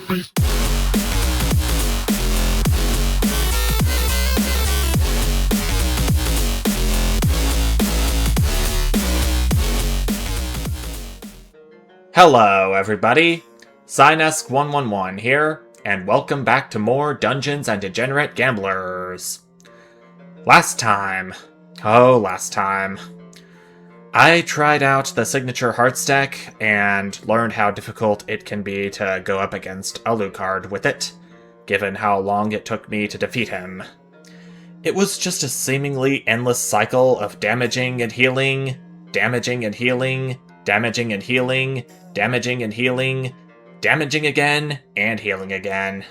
Hello, everybody. Synesk111 here, and welcome back to more Dungeons and Degenerate Gamblers. Last time, I tried out the signature hearts deck and learned how difficult it can be to go up against Alucard with it, given how long it took me to defeat him. It was just a seemingly endless cycle of damaging and healing, damaging and healing, damaging and healing, damaging and healing, damaging again, and healing again.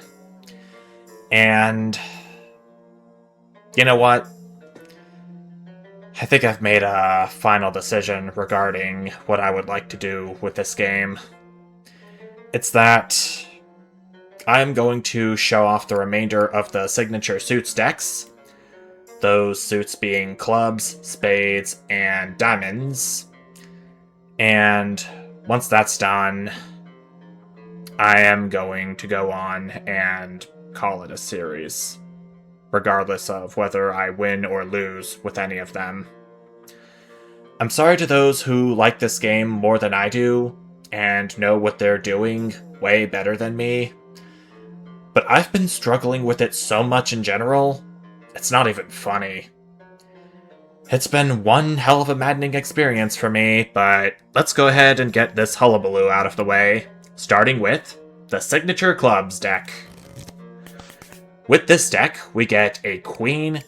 And you know what? I think I've made a final decision regarding what I would like to do with this game. It's that I'm going to show off the remainder of the signature suits decks, those suits being clubs, spades, and diamonds. And once that's done, I am going to go on and call it a series, regardless of whether I win or lose with any of them. I'm sorry to those who like this game more than I do, and know what they're doing way better than me, but I've been struggling with it so much in general, it's not even funny. It's been one hell of a maddening experience for me, but let's go ahead and get this hullabaloo out of the way, starting with the Signature Clubs deck. With this deck, we get a queen.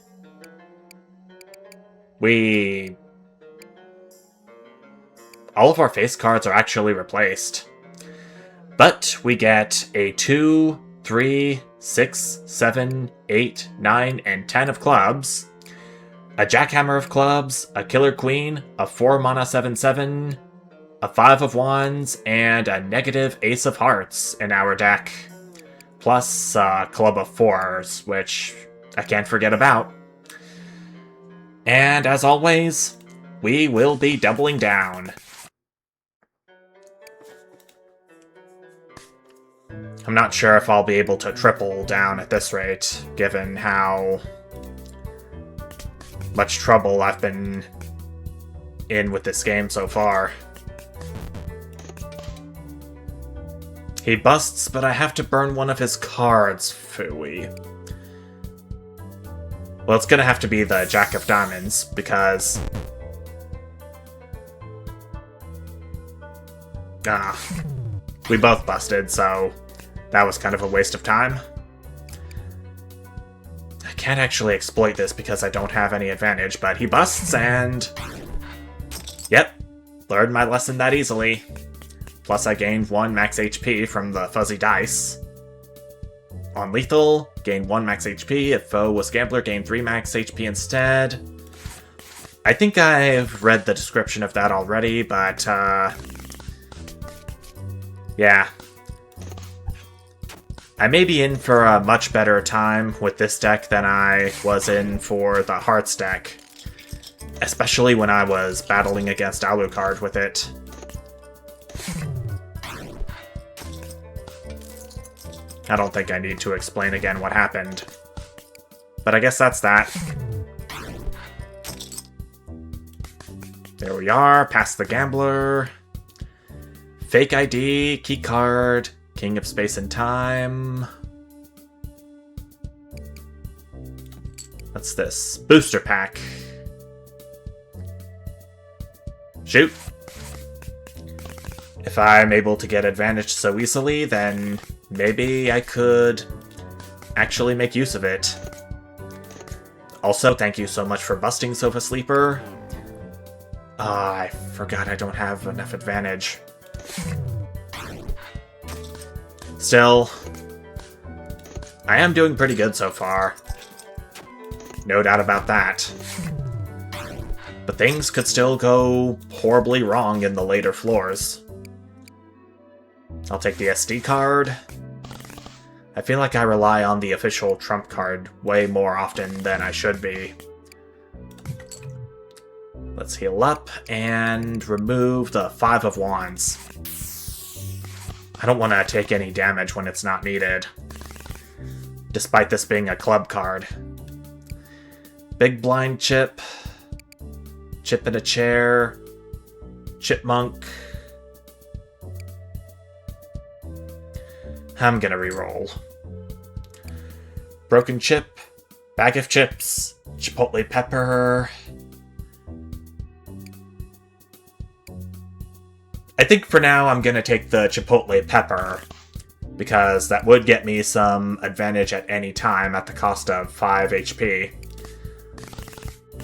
All of our face cards are actually replaced. But we get a 2, 3, 6, 7, 8, 9, and 10 of clubs, a jackhammer of clubs, a killer queen, a 4 mana 7/7, a 5 of wands, and a negative ace of hearts in our deck. Plus a club of 4s, which I can't forget about. And as always, we will be doubling down. I'm not sure if I'll be able to triple down at this rate, given how much trouble I've been in with this game so far. He busts, but I have to burn one of his cards, phooey. Well, it's gonna have to be the Jack of Diamonds, because we both busted, so that was kind of a waste of time. I can't actually exploit this because I don't have any advantage, but he busts and... Yep, learned my lesson that easily. Plus I gained 1 max HP from the fuzzy dice. On lethal, gained 1 max HP. If foe was gambler, gained 3 max HP instead. I think I've read the description of that already, but yeah. I may be in for a much better time with this deck than I was in for the Hearts deck. Especially when I was battling against Alucard with it. I don't think I need to explain again what happened. But I guess that's that. There we are, past the Gambler. Fake ID, keycard, King of Space and Time. What's this? Booster pack. Shoot. If I'm able to get advantage so easily, then maybe I could actually make use of it. Also, thank you so much for busting, Sofa Sleeper. I forgot I don't have enough advantage. Still, I am doing pretty good so far. No doubt about that. But things could still go horribly wrong in the later floors. I'll take the SD card. I feel like I rely on the official trump card way more often than I should be. Let's heal up and remove the 5 of wands. I don't want to take any damage when it's not needed, despite this being a club card. Big blind chip. Chip in a chair. Chipmunk. I'm gonna reroll. Broken chip. Bag of chips. Chipotle pepper. I think for now I'm gonna take the chipotle pepper, because that would get me some advantage at any time at the cost of 5 HP.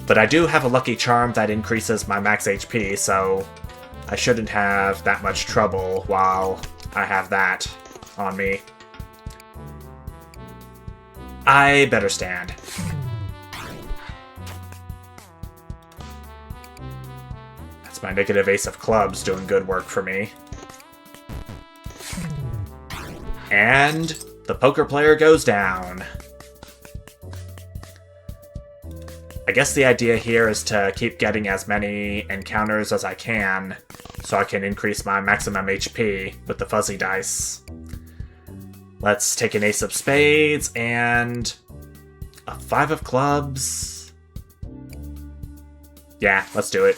But I do have a lucky charm that increases my max HP, so I shouldn't have that much trouble while I have that on me. I better stand. That's my negative ace of clubs doing good work for me. And the poker player goes down. I guess the idea here is to keep getting as many encounters as I can, so I can increase my maximum HP with the fuzzy dice. Let's take an ace of spades and a 5 of clubs. Yeah, let's do it.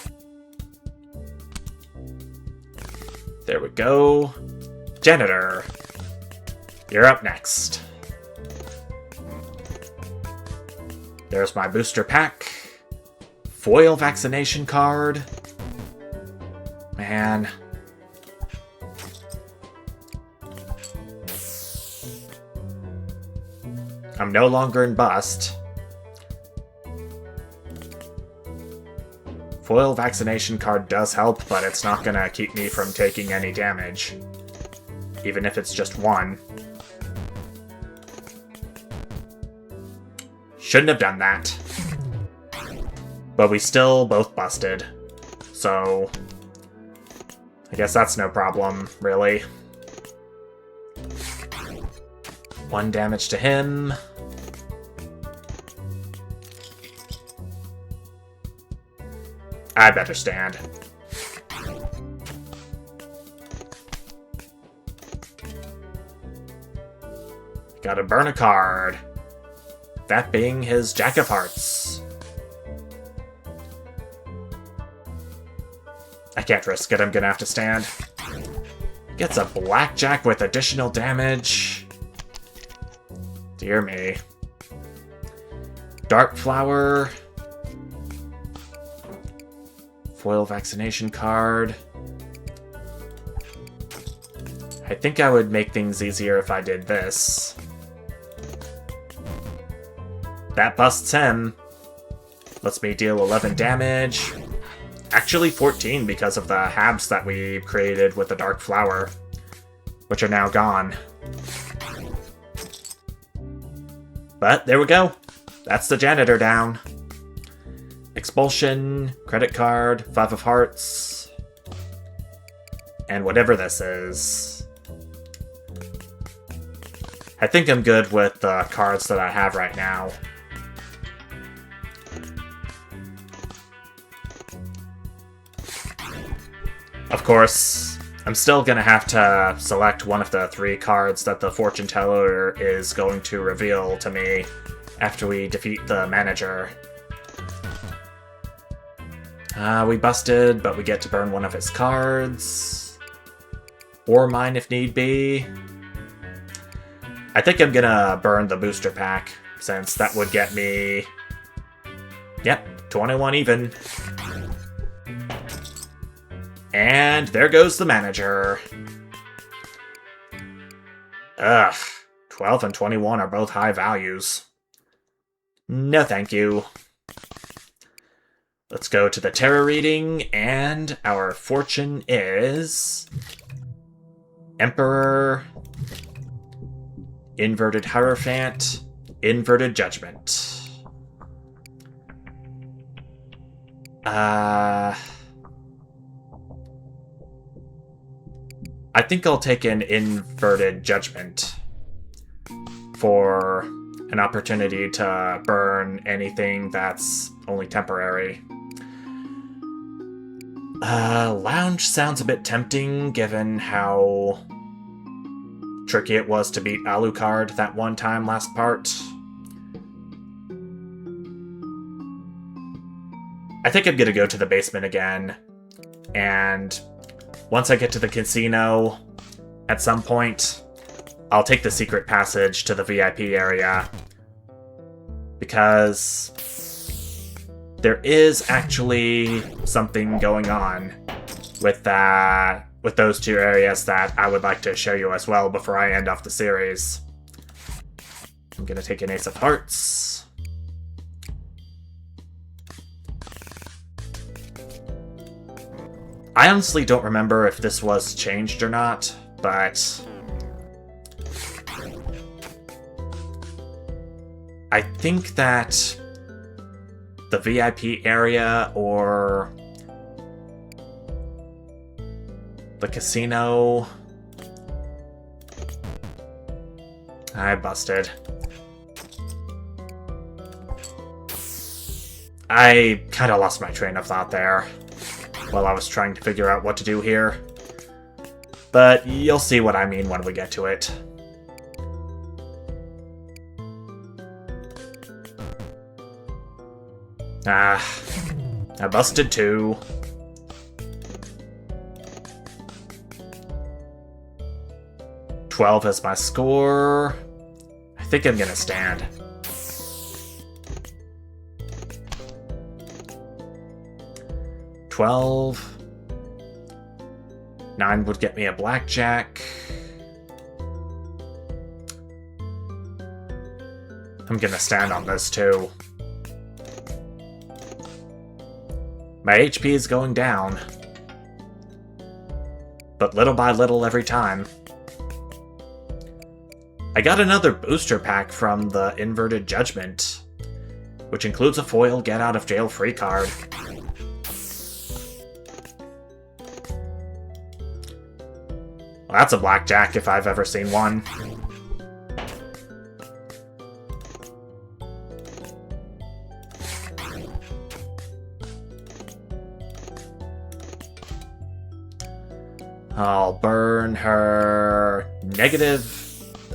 There we go. Janitor, you're up next. There's my booster pack. Foil vaccination card. Man. I'm no longer in bust. Foil vaccination card does help, but it's not gonna keep me from taking any damage. Even if it's just one. Shouldn't have done that. But we still both busted. So I guess that's no problem, really. 1 damage to him. I better stand. Gotta burn a card. That being his Jack of Hearts. I can't risk it, I'm gonna have to stand. Gets a blackjack with additional damage. Dear me. Dark Flower. Foil vaccination card. I think I would make things easier if I did this. That busts him. Lets me deal 11 damage. Actually 14 because of the habs that we created with the Dark Flower, which are now gone. But there we go. That's the janitor down. Expulsion, credit card, 5 of hearts, and whatever this is. I think I'm good with the cards that I have right now. Of course, I'm still gonna have to select one of the 3 cards that the fortune teller is going to reveal to me after we defeat the manager. We busted, but we get to burn one of his cards. Or mine if need be. I think I'm gonna burn the booster pack, since that would get me... Yep, 21 even. And there goes the manager. Ugh, 12 and 21 are both high values. No thank you. Let's go to the tarot reading, and our fortune is... Emperor, Inverted Hierophant, Inverted Judgment. I think I'll take an Inverted Judgment for an opportunity to burn anything that's only temporary. Lounge sounds a bit tempting, given how tricky it was to beat Alucard that one time last part. I think I'm gonna go to the basement again, and once I get to the casino, at some point, I'll take the secret passage to the VIP area, because there is actually something going on with those two areas that I would like to show you as well before I end off the series. I'm gonna take an Ace of Hearts. I honestly don't remember if this was changed or not, but I think that the VIP area or the casino... I busted. I kind of lost my train of thought there while I was trying to figure out what to do here. But you'll see what I mean when we get to it. I busted too. $12 is my score. I think I'm gonna stand. $12. 9 would get me a blackjack. I'm gonna stand on this too. My HP is going down, but little by little every time. I got another booster pack from the Inverted Judgment, which includes a foil get out of jail free card. Well, that's a blackjack if I've ever seen one. I'll burn her negative...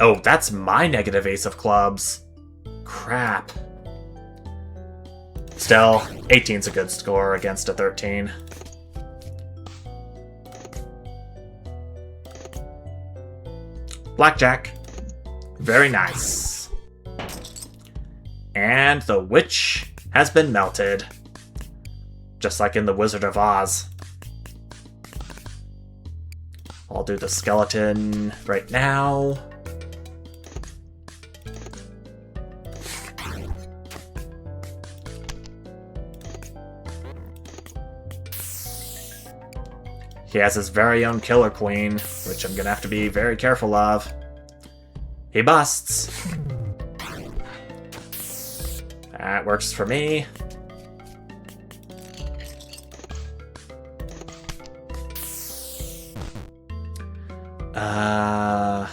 Oh, that's my negative Ace of Clubs. Crap. Still, 18's a good score against a 13. Blackjack. Very nice. And the witch has been melted. Just like in The Wizard of Oz. I'll do the skeleton right now. He has his very own Killer Queen, which I'm gonna have to be very careful of. He busts. That works for me. Uh,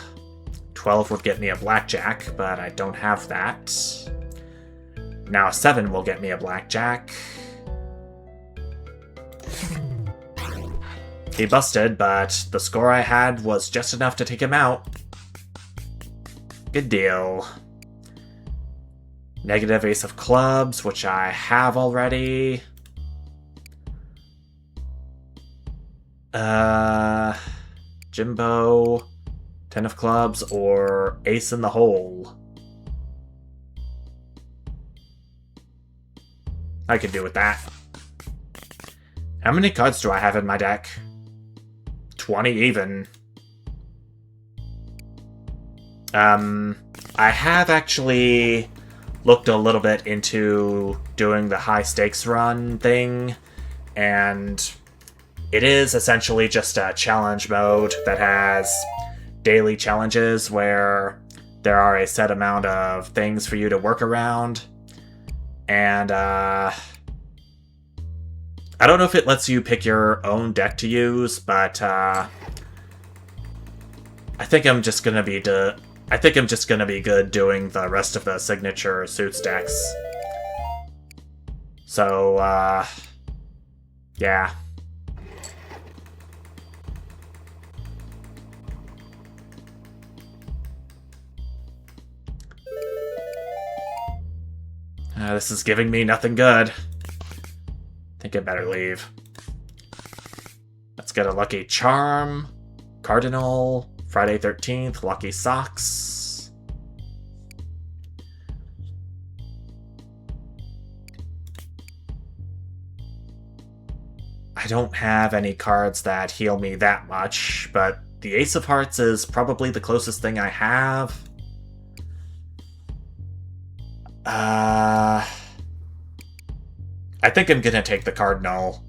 12 would get me a blackjack, but I don't have that. Now 7 will get me a blackjack. He busted, but the score I had was just enough to take him out. Good deal. Negative Ace of Clubs, which I have already. Jimbo, 10 of Clubs, or Ace in the Hole. I could do with that. How many cards do I have in my deck? 20 even. I have actually looked a little bit into doing the high stakes run thing, and it is essentially just a challenge mode that has daily challenges where there are a set amount of things for you to work around. And, I don't know if it lets you pick your own deck to use, but, I think I'm just gonna be good doing the rest of the signature suits decks. So, yeah. This is giving me nothing good. Think I better leave. Let's get a Lucky Charm, Cardinal, Friday 13th, Lucky Socks. I don't have any cards that heal me that much, but the Ace of Hearts is probably the closest thing I have. I think I'm gonna take the Cardinal.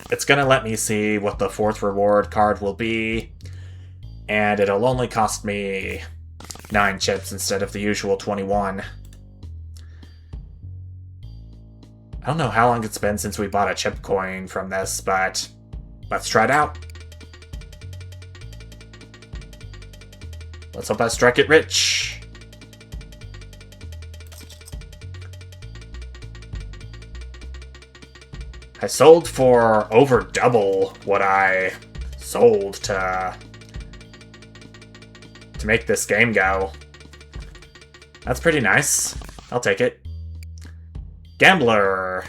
It's gonna let me see what the 4th reward card will be, and it'll only cost me 9 chips instead of the usual 21. I don't know how long it's been since we bought a chip coin from this, but let's try it out. Let's hope I strike it rich. I sold for over double what I sold to make this game go. That's pretty nice. I'll take it. Gambler.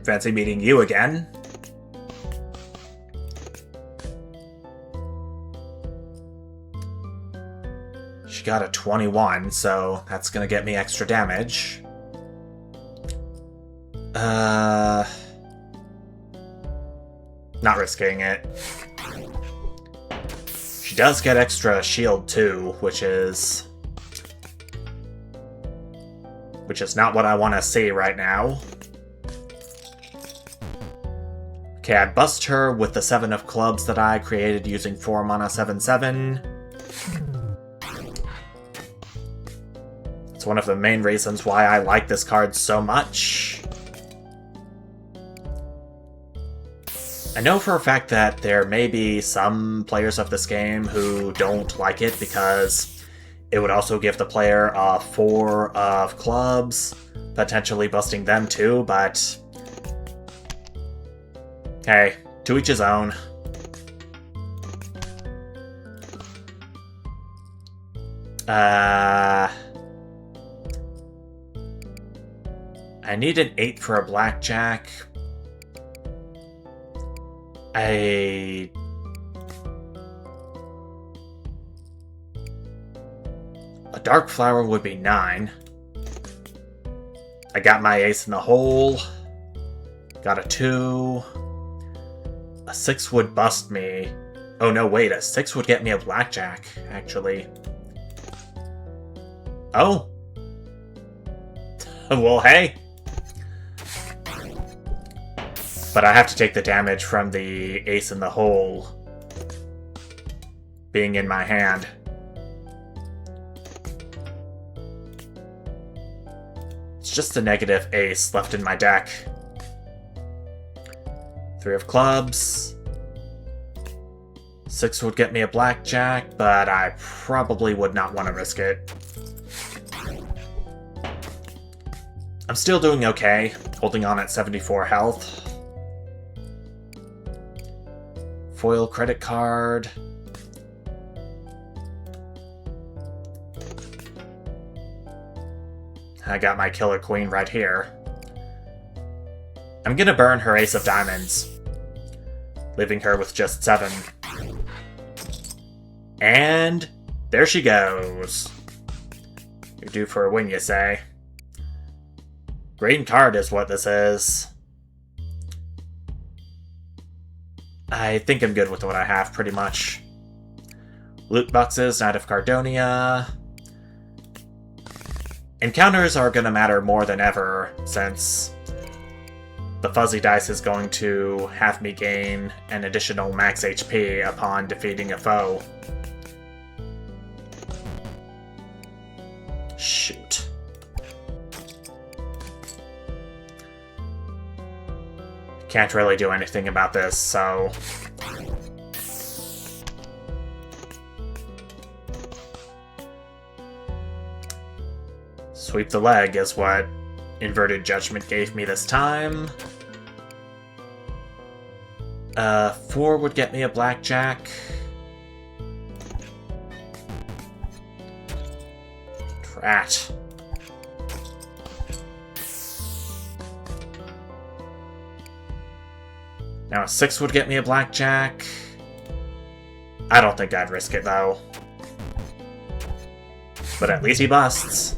Fancy meeting you again. She got a 21, so that's gonna get me extra damage. Not risking it. She does get extra shield too, which is not what I want to see right now. Okay, I bust her with the 7 of clubs that I created using 4 mana 7/7. It's one of the main reasons why I like this card so much. I know for a fact that there may be some players of this game who don't like it because it would also give the player a 4 of clubs, potentially busting them too, but hey, to each his own. I need an 8 for a blackjack. A dark flower would be 9. I got my ace in the hole. Got a 2. A 6 would bust me. Oh no, wait, a 6 would get me a blackjack, actually. Oh. Well, hey. But I have to take the damage from the ace in the hole being in my hand. It's just a negative ace left in my deck. 3 of clubs. 6 would get me a blackjack, but I probably would not want to risk it. I'm still doing okay, holding on at 74 health. Foil credit card. I got my killer queen right here. I'm gonna burn her ace of diamonds, leaving her with just 7. And there she goes. You're due for a win, you say? Green card is what this is. I think I'm good with what I have, pretty much. Loot boxes, Knight of Cardonia. Encounters are going to matter more than ever, since the fuzzy dice is going to have me gain an additional max HP upon defeating a foe. Shoot. Can't really do anything about this, so... Sweep the leg is what Inverted Judgment gave me this time. 4 would get me a blackjack. Drat. Now a 6 would get me a blackjack. I don't think I'd risk it, though. But at least he busts.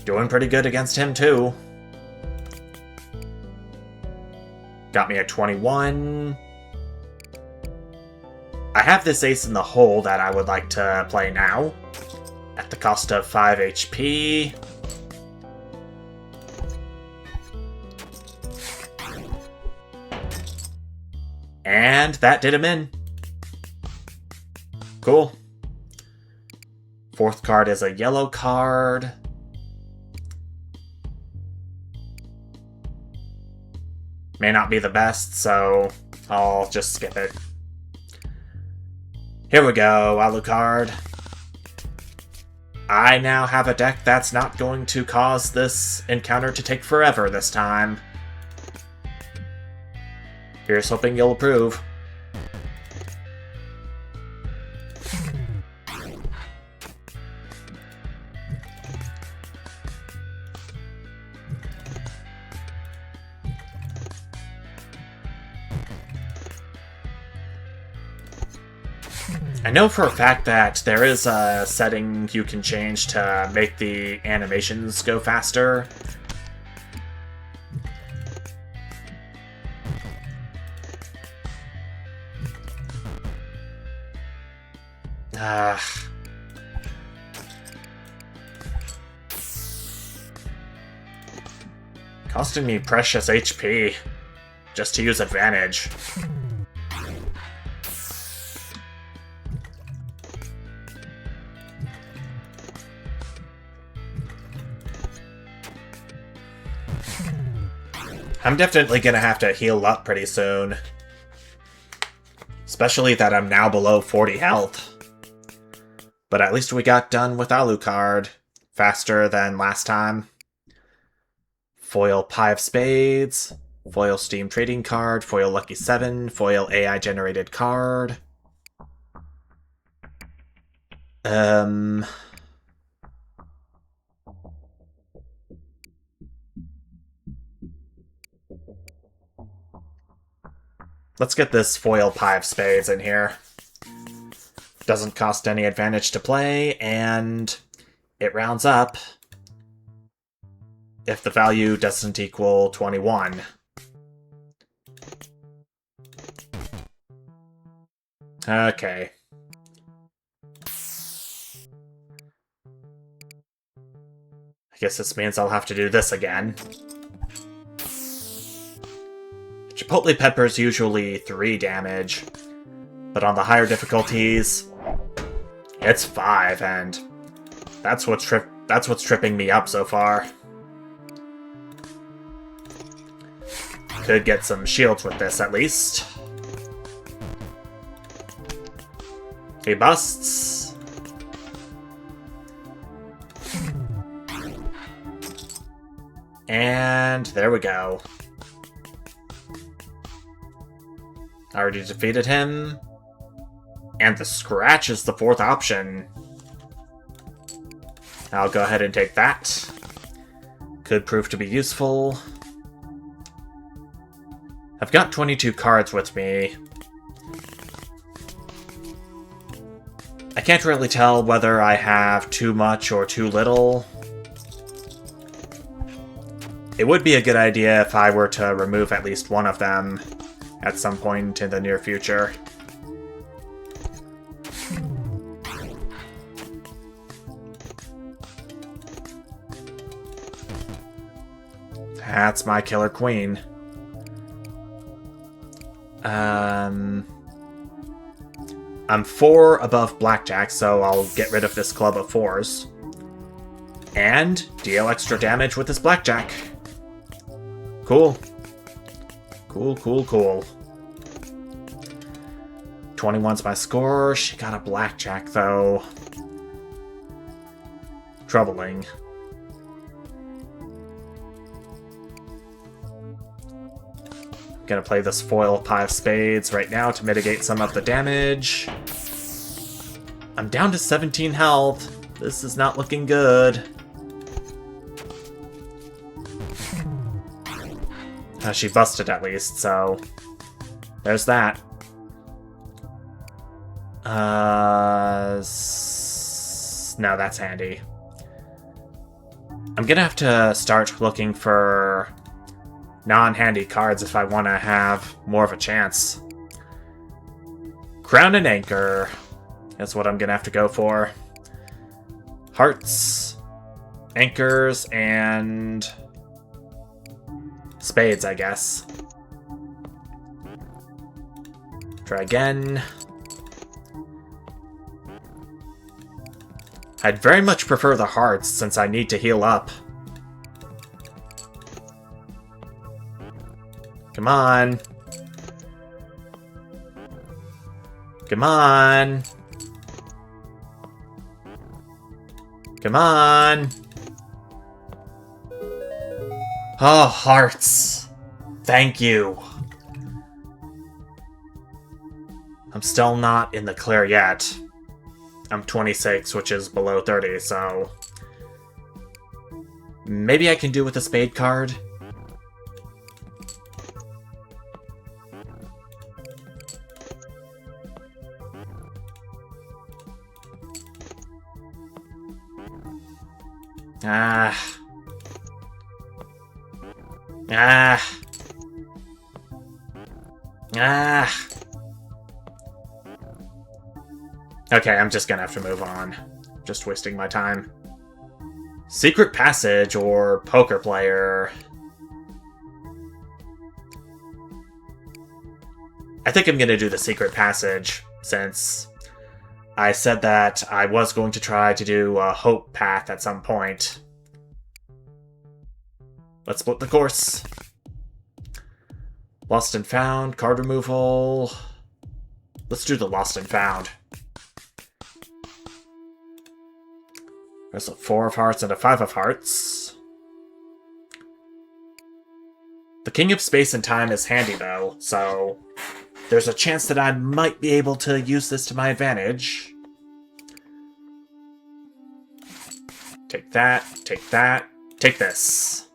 Doing pretty good against him, too. Got me a 21. I have this ace in the hole that I would like to play now. At the cost of 5 HP. And that did him in. Cool. Fourth card is a yellow card. May not be the best, so I'll just skip it. Here we go, Alucard. I now have a deck that's not going to cause this encounter to take forever this time. Here's hoping you'll approve. I know for a fact that there is a setting you can change to make the animations go faster. Costing me precious HP just to use advantage. I'm definitely gonna have to heal up pretty soon. Especially that I'm now below 40 health. But at least we got done with Alucard. Faster than last time. Foil Pie of Spades. Foil Steam Trading Card. Foil Lucky 7. Foil AI Generated Card. Let's get this Foil Pie of Spades in here. Doesn't cost any advantage to play, and it rounds up if the value doesn't equal 21. Okay. I guess this means I'll have to do this again. Chipotle Pepper's usually 3 damage, but on the higher difficulties, it's 5, and that's what's tripping me up so far. Could get some shields with this, at least. He busts. And there we go. I already defeated him. And the scratch is the 4th option. I'll go ahead and take that. Could prove to be useful. I've got 22 cards with me. I can't really tell whether I have too much or too little. It would be a good idea if I were to remove at least one of them at some point in the near future. That's my killer queen. I'm 4 above blackjack, so I'll get rid of this club of 4s. And deal extra damage with this blackjack. Cool. Cool, cool, cool. 21's my score. She got a blackjack, though. Troubling. Gonna play this foil 5 spades right now to mitigate some of the damage. I'm down to 17 health. This is not looking good. She busted at least, so there's that. No, that's handy. I'm gonna have to start looking for non-handy cards if I want to have more of a chance. Crown and Anchor. That's what I'm gonna have to go for. Hearts, Anchors, and Spades, I guess. Try again. I'd very much prefer the Hearts since I need to heal up. Come on. Come on. Come on. Oh, Hearts. Thank you. I'm still not in the clear yet. I'm 26, which is below 30, so maybe I can do with a spade card. Okay, I'm just gonna have to move on. Just wasting my time. Secret Passage or Poker Player. I think I'm gonna do the Secret Passage, since I said that I was going to try to do a Hope Path at some point. Let's split the course. Lost and Found, card removal. Let's do the Lost and Found. There's a 4 of Hearts and a 5 of Hearts. The King of Space and Time is handy, though, so there's a chance that I might be able to use this to my advantage. Take that, take this.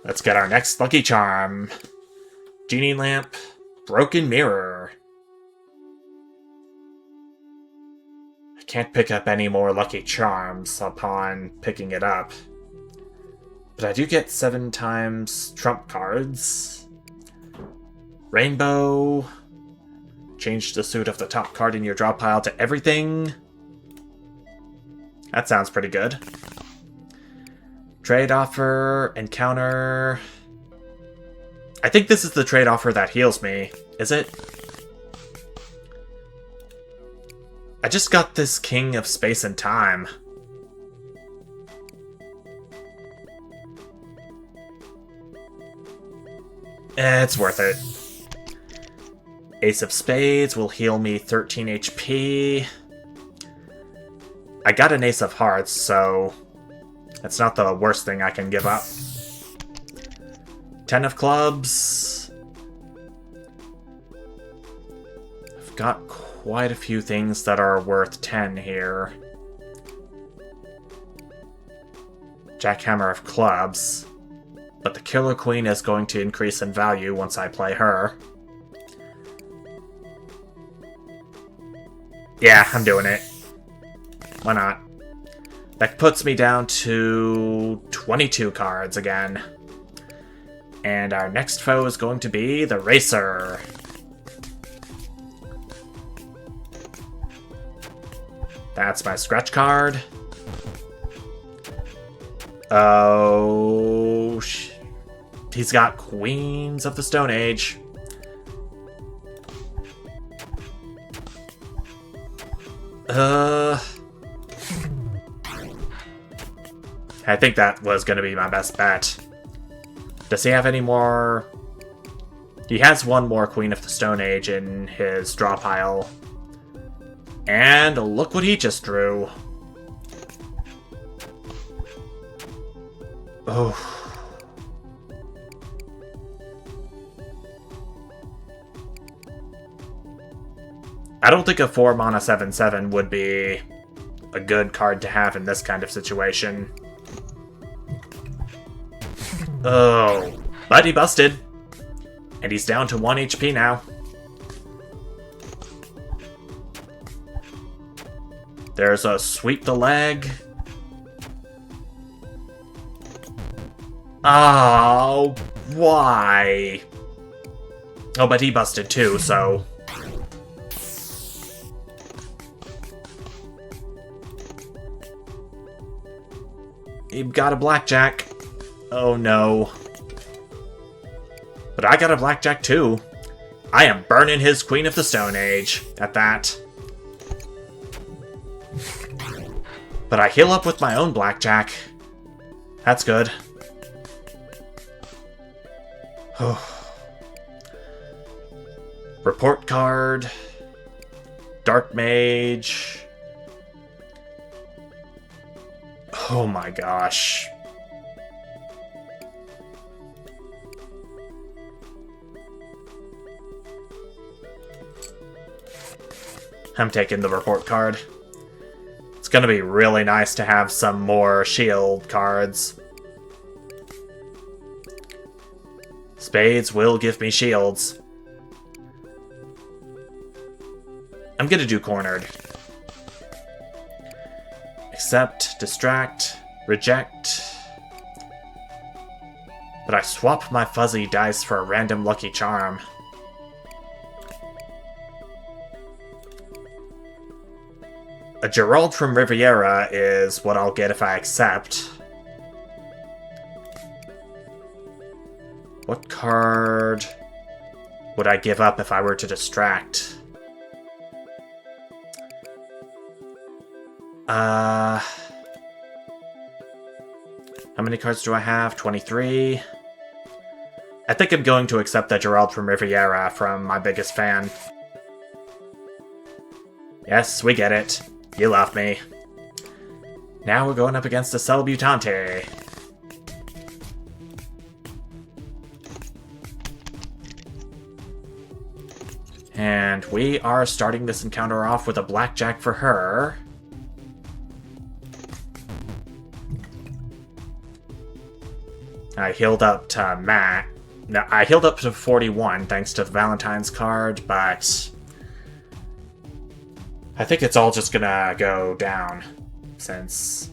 Let's get our next Lucky Charm. Genie Lamp, Broken Mirror. I can't pick up any more Lucky Charms upon picking it up. But I do get 7 times Trump cards. Rainbow. Change the suit of the top card in your draw pile to everything. That sounds pretty good. Trade offer, encounter. I think this is the trade offer that heals me. Is it? I just got this King of Space and Time. It's worth it. Ace of Spades will heal me 13 HP. I got an Ace of Hearts, so that's not the worst thing I can give up. 10 of Clubs. I've got quite a few things that are worth 10 here. Jackhammer of Clubs. But the Killer Queen is going to increase in value once I play her. Yeah, I'm doing it. Why not? That puts me down to 22 cards again. And our next foe is going to be the Racer. That's my scratch card. Oh, he's got Queens of the Stone Age. I think that was going to be my best bet. Does he have any more? He has one more Queen of the Stone Age in his draw pile. And look what he just drew. Oh. I don't think a 4 mana 7/7 would be a good card to have in this kind of situation. Oh, but he busted. And he's down to 1 HP now. There's a sweep the leg. Oh, why? Oh, but he busted too, so... He got a blackjack. Oh no. But I got a blackjack too. I am burning his Queen of the Stone Age at that. But I heal up with my own blackjack. That's good. Report card. Dark Mage. Oh my gosh. I'm taking the report card. It's gonna be really nice to have some more shield cards. Spades will give me shields. I'm gonna do cornered. Accept, distract, reject. But I swap my fuzzy dice for a random lucky charm. A Gerald from Riviera is what I'll get if I accept. What card would I give up if I were to distract? How many cards do I have? 23. I think I'm going to accept the Gerald from Riviera from my biggest fan. Yes, we get it. You love me. Now we're going up against a Celebutante. And we are starting this encounter off with a blackjack for her. I healed up to Matt. No, I healed up to 41 thanks to the Valentine's card, but I think it's all just gonna go down, since...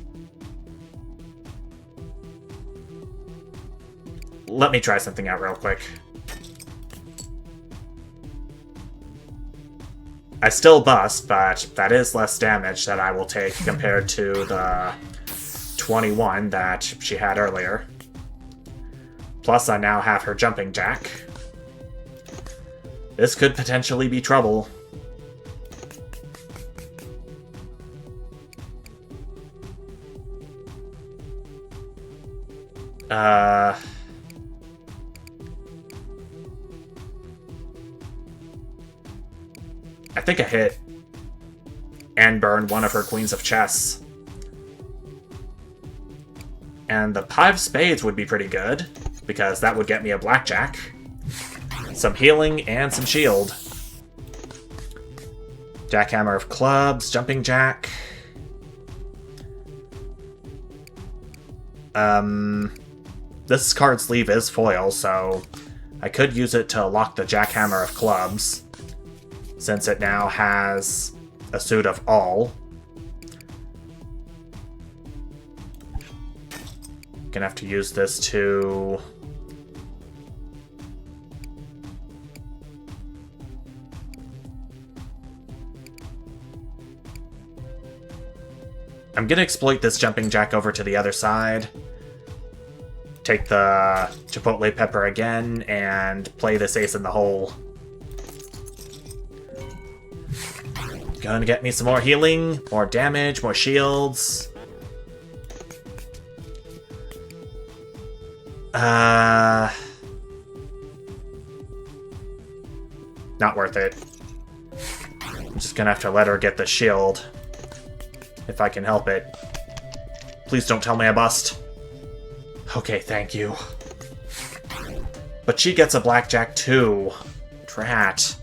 Let me try something out real quick. I still bust, but that is less damage that I will take compared to the 21 that she had earlier. Plus, I now have her jumping jack. This could potentially be trouble. I think I hit and burn one of her Queens of Chess. And the Pie of Spades would be pretty good, because that would get me a blackjack. Some healing and some shield. Jackhammer of Clubs, Jumping Jack. This card sleeve is foil, so I could use it to lock the Jackhammer of Clubs, since it now has a suit of all. Gonna have to use this to... I'm gonna exploit this jumping jack over to the other side. Take the Chipotle Pepper again, and play this ace in the hole. Gonna get me some more healing, more damage, more shields. Not worth it. I'm just gonna have to let her get the shield. If I can help it. Please don't tell me I bust. Okay, thank you. But she gets a blackjack too. Drat.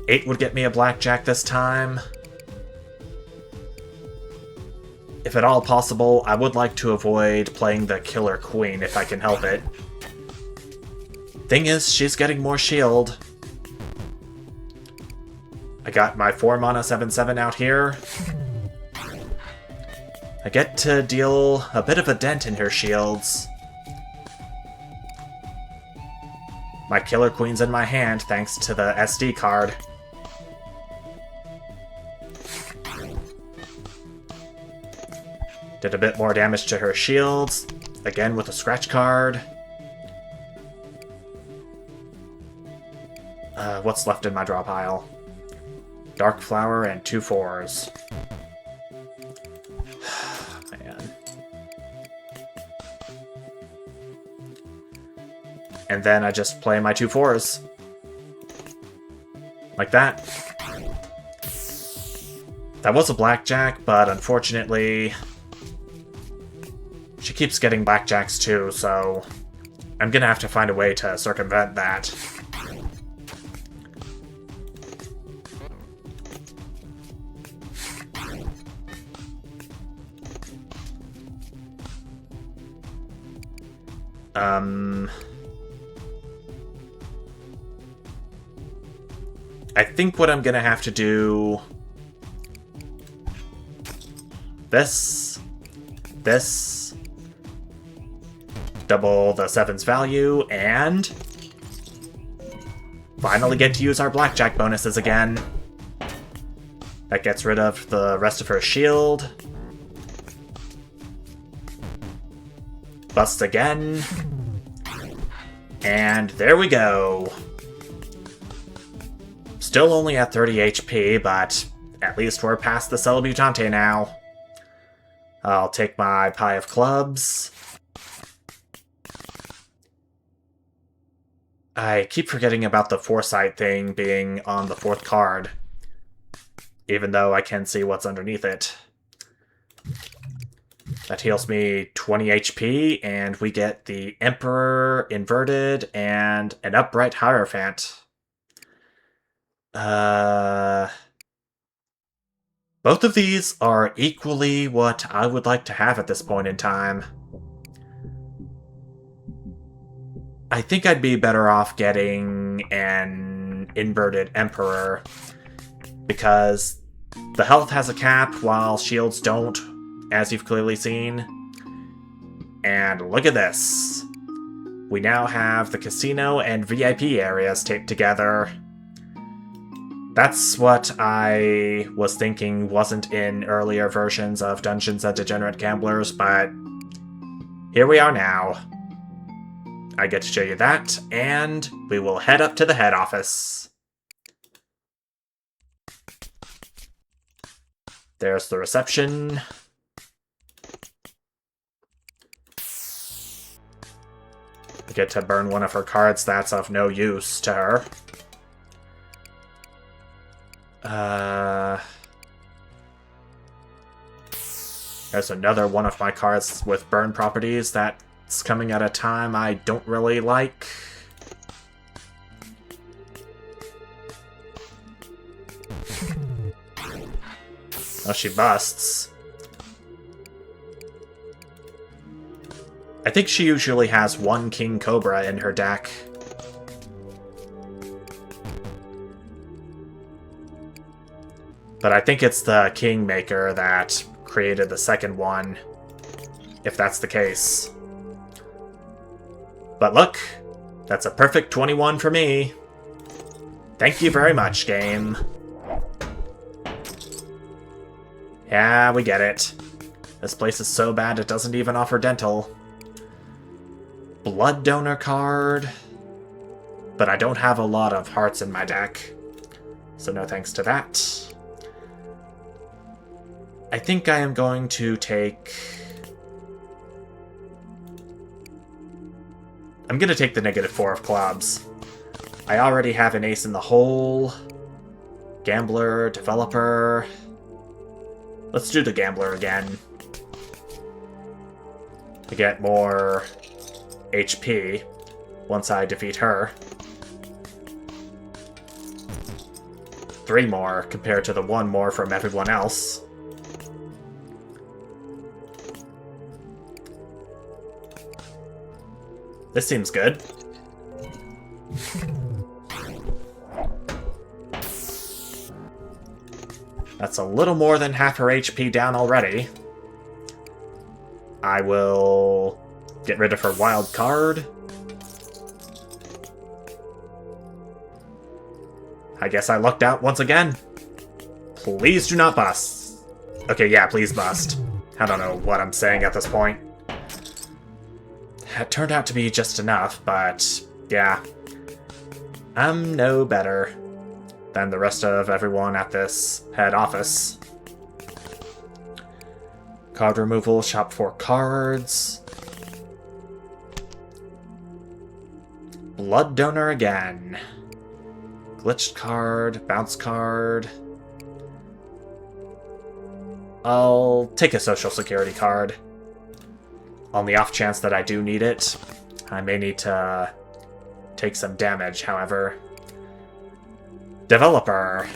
8 would get me a blackjack this time. If at all possible, I would like to avoid playing the killer queen if I can help it. Thing is, she's getting more shield. I got my 4 mana 7/7 out here. I get to deal a bit of a dent in her shields. My killer queen's in my hand thanks to the SD card. Did a bit more damage to her shields, again with a scratch card. What's left in my draw pile? Dark Flower and 2 4s. Man. And then I just play my 2 4s. Like that. That was a blackjack, but unfortunately she keeps getting blackjacks too, so I'm gonna have to find a way to circumvent that. I think what I'm gonna have to do... This... Double the 7's value, and... Finally get to use our blackjack bonuses again. That gets rid of the rest of her shield. Bust again. And there we go. Still only at 30 HP, but at least we're past the Celebutante now. I'll take my pie of clubs. I keep forgetting about the foresight thing being on the 4th card, even though I can see what's underneath it. That heals me 20 HP, and we get the Emperor inverted and an upright Hierophant. Both of these are equally what I would like to have at this point in time. I think I'd be better off getting an inverted Emperor, because the health has a cap while shields don't, as you've clearly seen. And look at this. We now have the casino and VIP areas taped together. That's what I was thinking wasn't in earlier versions of Dungeons & Degenerate Gamblers, but here we are now. I get to show you that, and we will head up to the head office. There's the reception. I get to burn one of her cards that's of no use to her. There's another one of my cards with burn properties that's coming at a time I don't really like. Oh, she busts. I think she usually has 1 King Cobra in her deck. But I think it's the Kingmaker that created the second one, if that's the case. But look, that's a perfect 21 for me. Thank you very much, game. Yeah, we get it. This place is so bad it doesn't even offer dental. Blood donor card. But I don't have a lot of hearts in my deck, so no thanks to that. I think I am going to take... I'm going to take the -4 of clubs. I already have an ace in the hole. Gambler, developer... Let's do the Gambler again. To get more HP once I defeat her. 3 more compared to the 1 more from everyone else. This seems good. That's a little more than half her HP down already. I will get rid of her wild card. I guess I lucked out once again. Please do not bust. Okay, yeah, please bust. I don't know what I'm saying at this point. It turned out to be just enough, but yeah. I'm no better than the rest of everyone at this head office. Card removal, shop 4 cards. Blood donor again. Glitched card, bounce card. I'll take a social security card. On the off chance that I do need it. I may need to take some damage, however. Developer.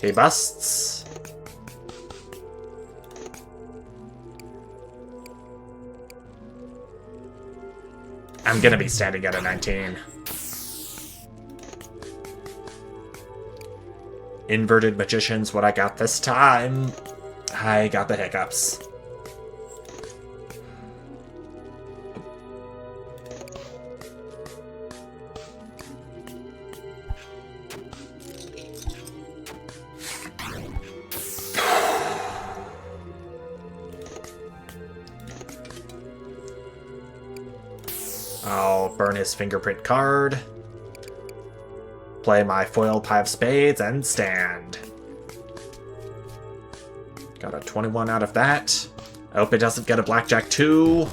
He busts. I'm gonna be standing at a 19. Inverted Magician's what I got this time. I got the hiccups. I'll burn his fingerprint card. Play my foil pie of spades and stand. Got a 21 out of that. I hope it doesn't get a blackjack too.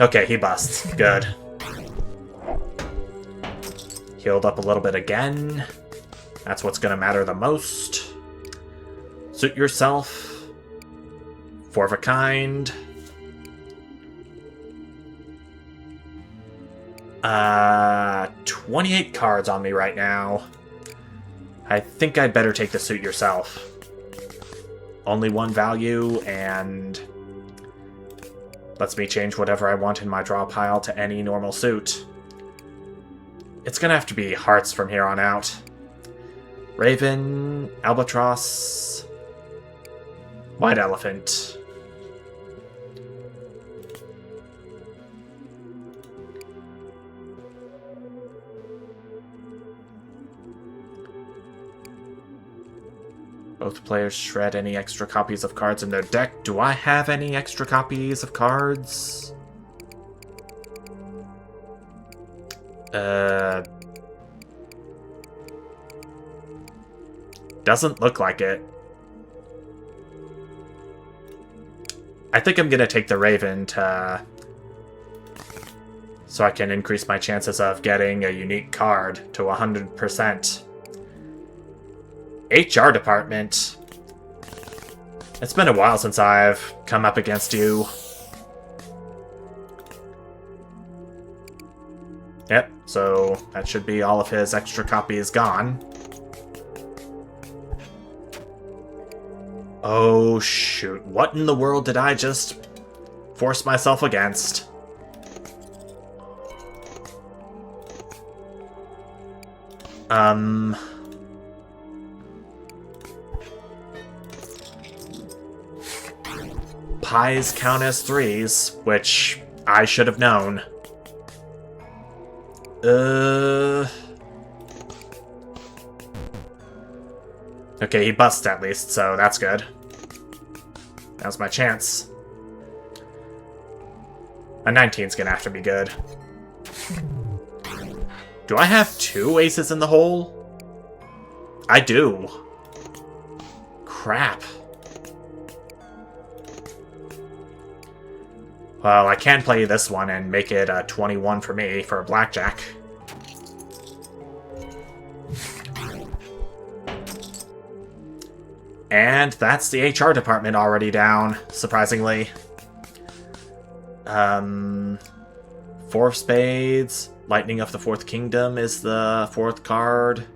Okay, he busts. Good. Healed up a little bit again. That's what's gonna matter the most. Suit yourself. 4 of a kind. 28 cards on me right now. I think I'd better take the suit yourself. Only 1 value, and lets me change whatever I want in my draw pile to any normal suit. It's gonna have to be hearts from here on out. Raven, Albatross, White Elephant. Both players shred any extra copies of cards in their deck. Do I have any extra copies of cards? Doesn't look like it. I think I'm gonna take the Raven so I can increase my chances of getting a unique card to 100%. HR department. It's been a while since I've come up against you. Yep, so that should be all of his extra copies gone. Oh shoot, what in the world did I just force myself against? Pies count as 3s, which I should have known. Okay, he busts at least, so that's good. Now's my chance. A 19's gonna have to be good. Do I have 2 aces in the hole? I do. Crap. Well, I can play this one and make it a 21 for me for a blackjack. And that's the HR department already down, surprisingly. Four of Spades. Lightning of the Fourth Kingdom is the fourth card.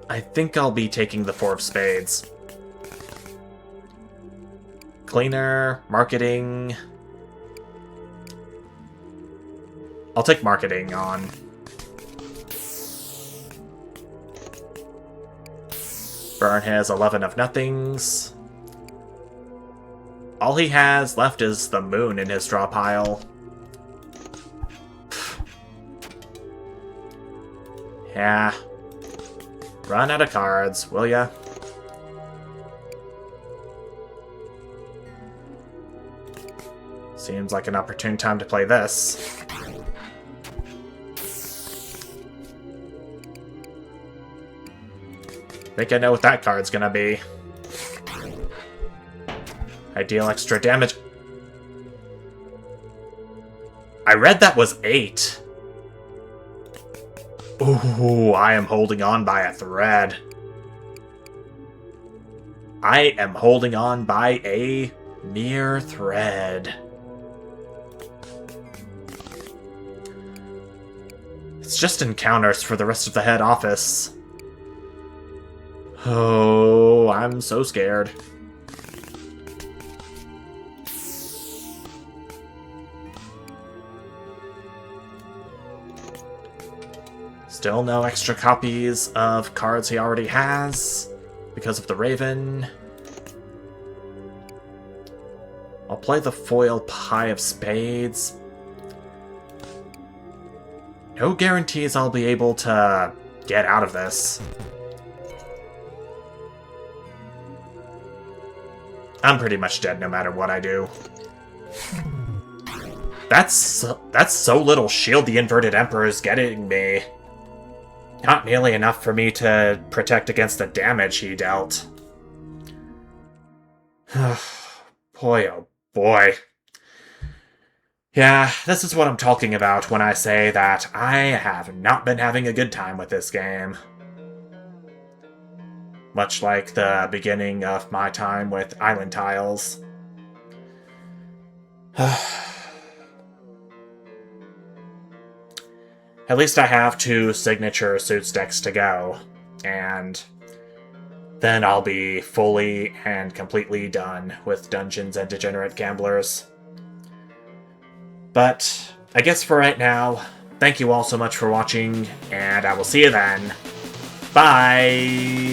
I think I'll be taking the Four of Spades. Cleaner, marketing. I'll take marketing on. Burn has 11 of nothings. All he has left is the moon in his draw pile. Yeah. Run out of cards, will ya? Seems like an opportune time to play this. Think I know what that card's gonna be. I deal extra damage. I read that was 8. Ooh, I am holding on by a thread. I am holding on by a mere thread. It's just encounters for the rest of the head office. Oh, I'm so scared. Still no extra copies of cards he already has because of the Raven. I'll play the foil Pie of Spades. No guarantees I'll be able to get out of this. I'm pretty much dead no matter what I do. That's so little shield the Inverted Emperor is getting me. Not nearly enough for me to protect against the damage he dealt. Boy, oh boy. Yeah, this is what I'm talking about when I say that I have not been having a good time with this game. Much like the beginning of my time with Island Tiles. At least I have 2 signature suits decks to go, and then I'll be fully and completely done with Dungeons and Degenerate Gamblers. But I guess for right now, thank you all so much for watching, and I will see you then. Bye!